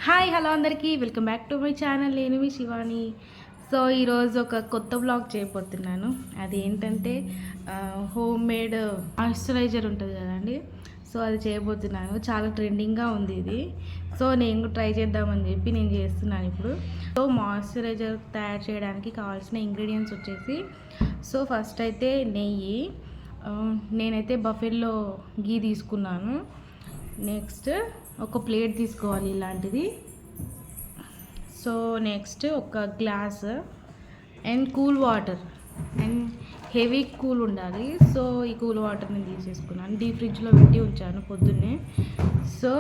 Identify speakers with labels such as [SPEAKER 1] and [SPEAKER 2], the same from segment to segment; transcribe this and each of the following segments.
[SPEAKER 1] Hi hello అందరికీ welcome back to my channel. నేను మీ Shivani. So ఈరోజు ఒక కొత్త బ్లాగ్ చేయబోతున్నాను. అది ఏంటంటే హోమ్ మేడ్ మాయిశ్చరైజర్ ఉంటుంది కదండి. సో అది చేయబోతున్నాను. చాలా ట్రెండింగ్గా ఉంది ఇది. సో నేను ట్రై చేద్దామని చెప్పి నేను చేస్తున్నాను ఇప్పుడు. సో మాయిశ్చరైజర్ తయారు చేయడానికి కావాల్సిన ఇంగ్రీడియంట్స్ వచ్చేసి, సో ఫస్ట్ అయితే నెయ్యి, నేనైతే బఫెల్లో గీ తీసుకున్నాను. నెక్స్ట్ ఒక ప్లేట్ తీసుకోవాలి ఇలాంటిది. సో నెక్స్ట్ ఒక glass and cool water, and heavy cool ఉండాలి. సో ఈ కూల్ వాటర్ని తీసేసుకున్నాను, డీప్ ఫ్రిడ్జ్లో పెట్టి ఉంచాను పొద్దున్నే. సో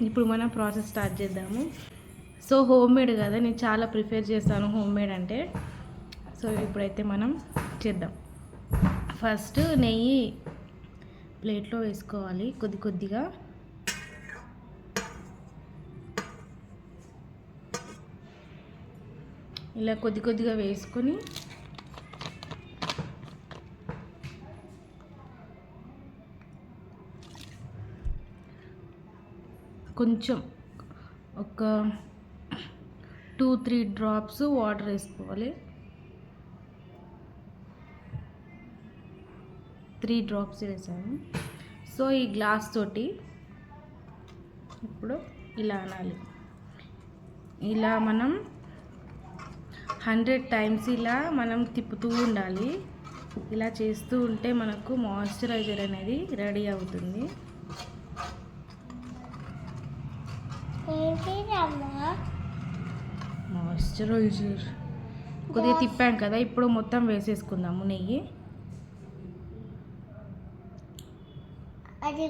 [SPEAKER 1] ఇప్పుడు మనం ప్రాసెస్ స్టార్ట్ చేద్దాము. సో హోమ్ మేడ్ కదా, నేను చాలా ప్రిఫర్ చేస్తాను హోమ్ మేడ్ అంటే. సో ఇప్పుడైతే మనం చేద్దాం. ఫస్ట్ నెయ్యి ప్లేట్లో వేసుకోవాలి కొద్ది కొద్దిగా. ఇలా కొద్ది కొద్దిగా వేసుకొని కొంచెం ఒక 2-3 డ్రాప్స్ వాటర్ వేసుకోవాలి. 3 డ్రాప్స్ వేసాను. సో ఈ గ్లాస్ తోటి ఇప్పుడు ఇలా అనాలి. ఇలా మనం 100 టైమ్స్ ఇలా మనం తిప్పుతూ ఉండాలి. ఇలా చేస్తూ ఉంటే మనకు మాయిశ్చరైజర్ అనేది రెడీ అవుతుంది. మాయిశ్చరైజర్ కొద్దిగా తిప్పాం కదా, ఇప్పుడు మొత్తం వేసేసుకుందాము నెయ్యి.
[SPEAKER 2] అది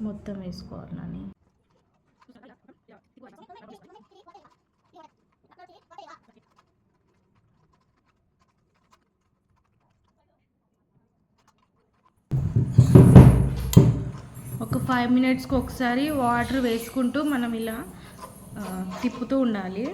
[SPEAKER 1] మొత్తం వేసుకోవాలి నాని. ఒక 5 మినిట్స్కి ఒకసారి వాటర్ వేసుకుంటూ మనం ఇలా తిప్పుతూ ఉండాలి.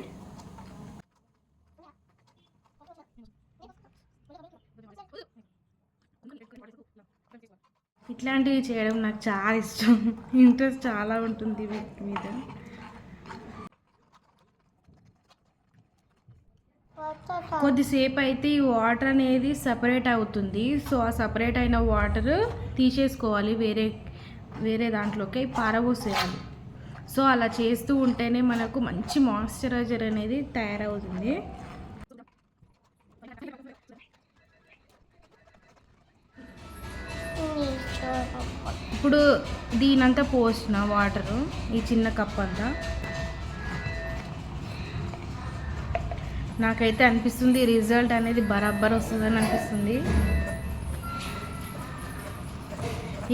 [SPEAKER 1] ఇట్లాంటివి చేయడం నాకు చాలా ఇష్టం, ఇంట్రెస్ట్ చాలా ఉంటుంది వీటి మీద. కొద్దిసేపు అయితే ఈ వాటర్ అనేది సపరేట్ అవుతుంది. సో ఆ సపరేట్ అయిన వాటర్ తీసేసుకోవాలి, వేరే దాంట్లోకి పారబోసేయాలి. సో అలా చేస్తూ ఉంటేనే మనకు మంచి మాయిశ్చరైజర్ అనేది తయారవుతుంది. ఇప్పుడు దీనంతా పోసిన వాటరు, ఈ చిన్న కప్ అంతా, నాకైతే అనిపిస్తుంది రిజల్ట్ అనేది బరాబర్ వస్తుందని అనిపిస్తుంది.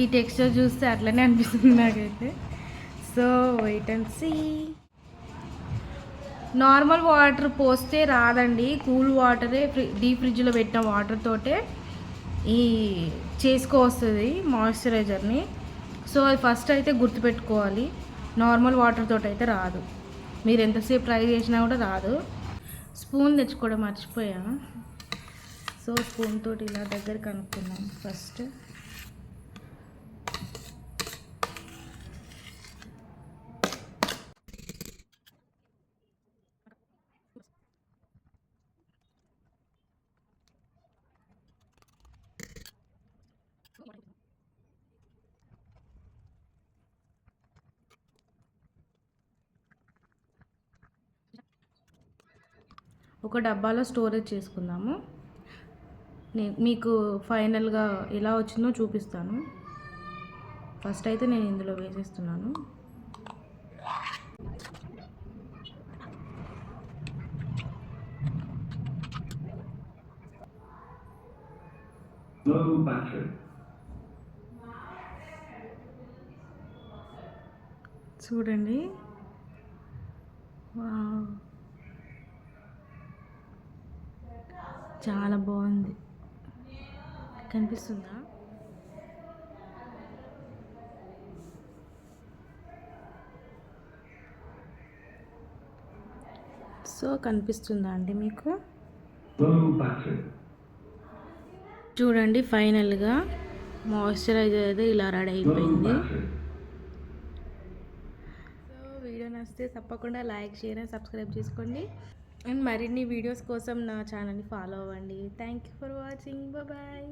[SPEAKER 1] ఈ టెక్స్చర్ చూస్తే అట్లనే అనిపిస్తుంది నాకైతే. So wait and see. Normal water పోస్తే రాదండి, కూల్ వాటరే, డీప్ ఫ్రిడ్జ్లో పెట్టిన వాటర్ తోటే ఈ చేసుకోవస్తుంది మాయిశ్చరైజర్ని. సో అది ఫస్ట్ అయితే గుర్తుపెట్టుకోవాలి, నార్మల్ వాటర్ తోటి అయితే రాదు. మీరు ఎంతసేపు ట్రై చేసినా కూడా రాదు. స్పూన్ తెచ్చుకోవడం మర్చిపోయా. సో స్పూన్ తోటి ఇలా దగ్గర కనుక్కున్నాం ఫస్ట్. ఒక డబ్బాలో స్టోరేజ్ చేసుకుందాము. మీకు ఫైనల్గా ఎలా వచ్చిందో చూపిస్తాను. ఫస్ట్ అయితే నేను ఇందులో వేసేస్తున్నాను. చూడండి, చాలా బాగుంది, కనిపిస్తుందా? సో కనిపిస్తుందా అండి మీకు? చూడండి, ఫైనల్గా మాయిశ్చరైజర్ అయితే ఇలా రెడీ అయిపోయింది. వీడియో నచ్చితే తప్పకుండా లైక్ షేర్ అండ్ సబ్స్క్రైబ్ చేసుకోండి అండ్ మరిన్ని వీడియోస్ కోసం నా ఛానల్ని ఫాలో అవ్వండి. Thank you for watching. Bye.